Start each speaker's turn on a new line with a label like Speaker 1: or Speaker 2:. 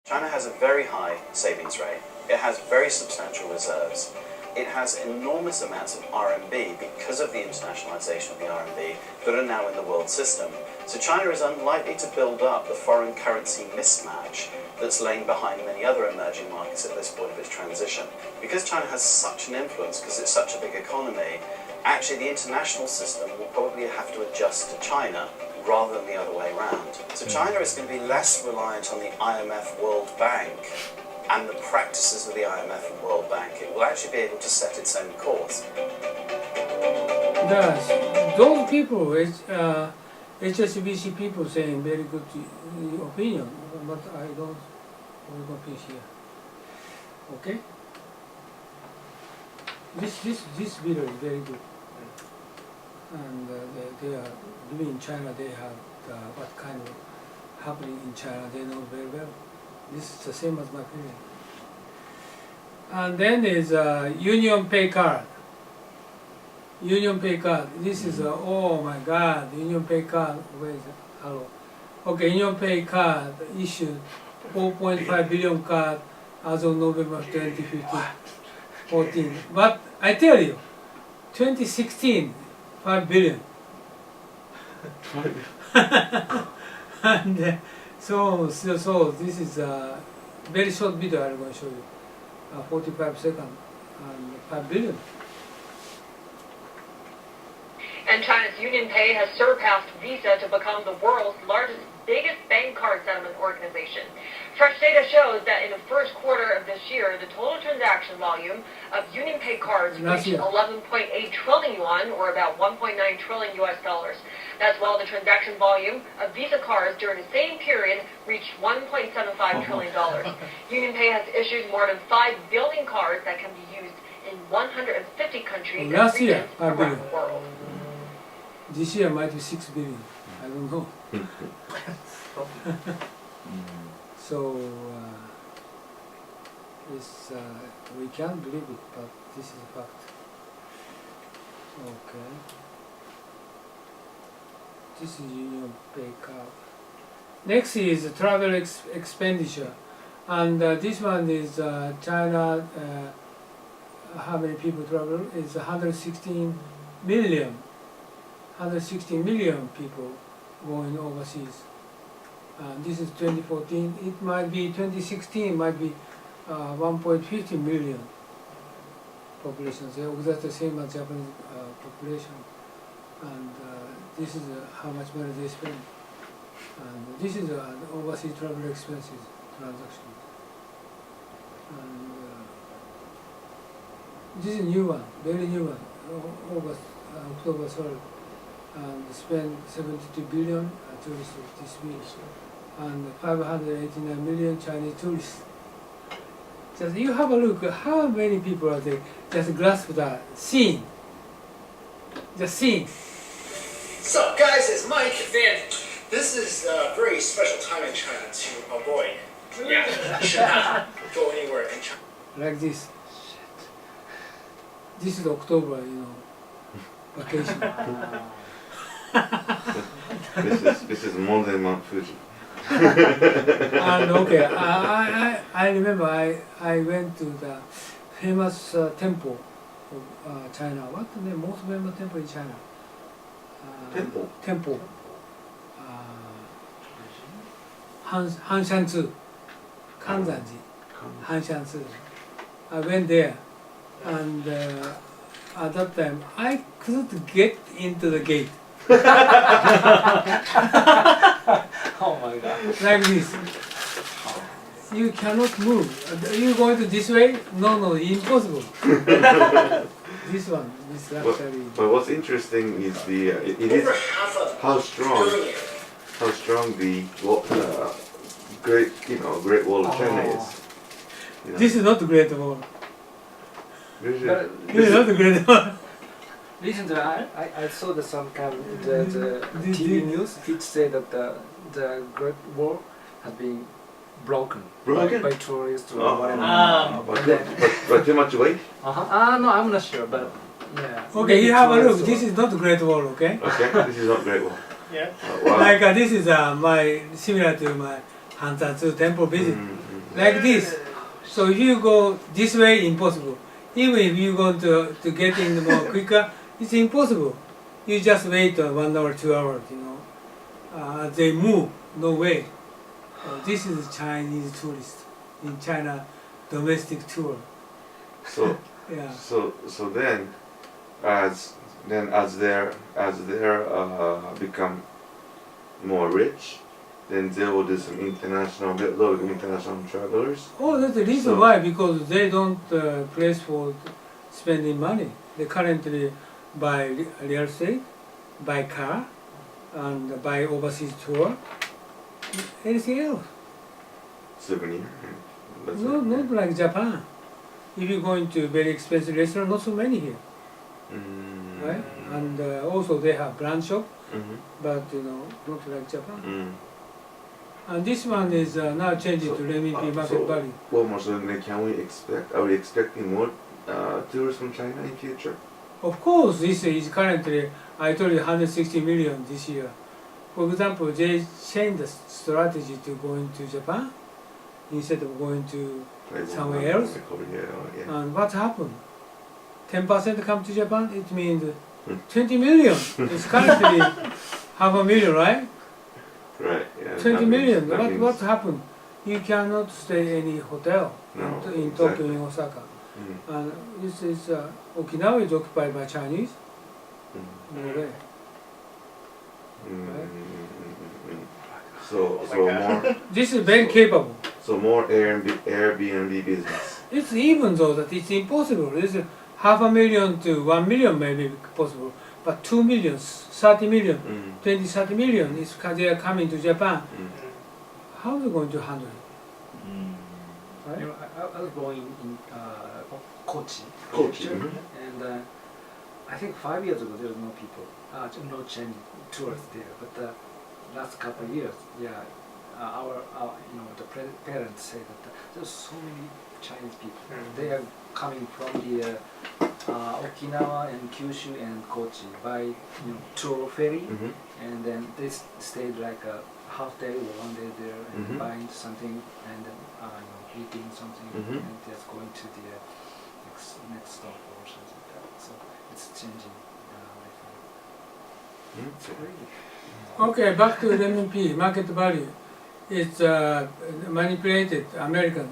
Speaker 1: China has a very high savings rate. It has very substantial reserves. It has enormous amounts of RMB because of the internationalization of the RMB that are now in the world system. So China is unlikely to build up the foreign currency mismatch that's laying behind many other emerging markets at this point of its transition. Because China has such an influence, because it's such a big economy, actually the international system will probably have to adjust to China rather than the other way around. So China is going to be less reliant on the IMF World Bank and the practices of the IMF and World Bank. It will actually be able to set its own course.
Speaker 2: Those people, HSBC people saying very good opinion, but I don't finish here. Okay? This video is very good. And they are living in China, they have what kind of happening in China, they know very well. This is the same as my feeling. And then is Union Pay card. Union Pay card. This is oh my God, Union Pay card. Where is it? Hello. Okay, Union Pay card issued 4.5 billion card as of November 2014. But I tell you, 2016, 5 billion. And so this is a very short video I'm going to show you, 45 seconds and 5 billion.
Speaker 3: And China's Union Pay has surpassed Visa to become the world's biggest bank card settlement organization. Fresh data shows that in the first quarter of this year, the total transaction volume of Union Pay cards reached 11.8 trillion yuan, or about 1.9 trillion US dollars. That's while the transaction volume of Visa cards during the same period reached $1.75 trillion. Union Pay has issued more than 5 billion cards that can be used in 150 countries and regions around the world.
Speaker 2: This year might be 6 billion. I don't know. So we can't believe it, but this is a fact. Okay. This is Union Pay card. Next is travel expenditure, and this one is China. How many people travel? It's 116 million. 160 million people going overseas. This is 2014. It might be 2016. Might be 1.50 million population. So that's the same as Japanese population. And this is how much money they spend. And this is overseas travel expenses transaction. And this is a new one, very new one. October 3rd. And spend 72 billion tourists this week, and 589 million Chinese tourists. Just you have a look, how many people are there? Just grasp the scene. The scene.
Speaker 4: What's up, guys? It's Mike. Man, this is a very special time in China to avoid. Yeah, should not go anywhere in China.
Speaker 2: Like this. This is October, vacation.
Speaker 5: This is more than Mount Fuji.
Speaker 2: And okay, I remember I went to the famous temple of China. What's the name? Most famous temple in China? Temple. Hanshanzi. Kanzanji. Hanshanzi. I went there, and at that time I couldn't get into the gate.
Speaker 6: Oh my God.
Speaker 2: Like this. You cannot move. Are you going to this way? No, impossible. This one, this actually.
Speaker 5: But what's interesting is it is how strong the Great Wall of China is.
Speaker 2: This is not the Great Wall.
Speaker 5: This
Speaker 2: is not the Great Wall.
Speaker 6: Recently, I saw some kind of the TV news. It said that the Great Wall has been broken by tourists or whatever.
Speaker 5: But too much weight?
Speaker 6: No, I'm not sure, but yeah.
Speaker 2: Okay, you have a look. This is not the Great Wall, okay?
Speaker 5: Okay, this is not Great Wall.
Speaker 4: Yeah.
Speaker 5: Wow.
Speaker 2: Like this is similar to my Hanzatsu temple visit. like this. So if you go this way, impossible. Even if you want to get in more quicker, it's impossible. You just wait 1 hour, 2 hours, you know. They move, no way. This is Chinese tourist in China domestic tour.
Speaker 5: So
Speaker 2: Yeah.
Speaker 5: so then as they become more rich, then they will do some get load of international travelers.
Speaker 2: Oh, that's the reason
Speaker 5: So-
Speaker 2: why, because they don't place for spending money. They currently buy real estate, buy car, and buy overseas tour. Anything else?
Speaker 5: Souvenir. That's
Speaker 2: No,
Speaker 5: it.
Speaker 2: not like Japan. If you go into very expensive restaurant, not so many here, right? And also they have brand shop, but you know, not like Japan. And this one is now changing to RMB market value.
Speaker 5: One more, so then are we expecting more tourists from China in future?
Speaker 2: Of course, this is currently, I told you 160 million this year. For example, they changed the strategy to go into Japan instead of going to
Speaker 5: Like
Speaker 2: somewhere else.
Speaker 5: Like Korea, yeah.
Speaker 2: And what happened? 10% come to Japan, it means 20 million. It's currently 500,000, right?
Speaker 5: Right, yeah.
Speaker 2: 20
Speaker 5: that
Speaker 2: million.
Speaker 5: means-
Speaker 2: What happened? You cannot stay any hotel
Speaker 5: No,
Speaker 2: in
Speaker 5: exactly.
Speaker 2: Tokyo, in Osaka.
Speaker 5: Mm,
Speaker 2: And this is Okinawa is occupied by Chinese.
Speaker 5: mm,
Speaker 2: No way.
Speaker 5: mm,
Speaker 2: Right.
Speaker 5: So more
Speaker 2: This is very capable.
Speaker 5: so more Airbnb business.
Speaker 2: It's even though that it's impossible. It's 500,000 to 1 million maybe possible, but 2 million, 30 million, 20, 30 million is they are coming to Japan. How are we going to handle it? Right?
Speaker 6: You know, I was going in Kochi,
Speaker 5: Kochi,
Speaker 6: and I think 5 years ago there was no people, no Chinese tourists there. But the last couple of years, yeah, our you know, the parents say that there's so many Chinese people. They are coming from the Okinawa and Kyushu and Kochi by tour ferry, and then they stayed like a half day or 1 day there and buying something and then eating something and just going to the next stop or something like that. So it's changing. It's really.
Speaker 2: Okay, back to RMB market value. It's manipulated American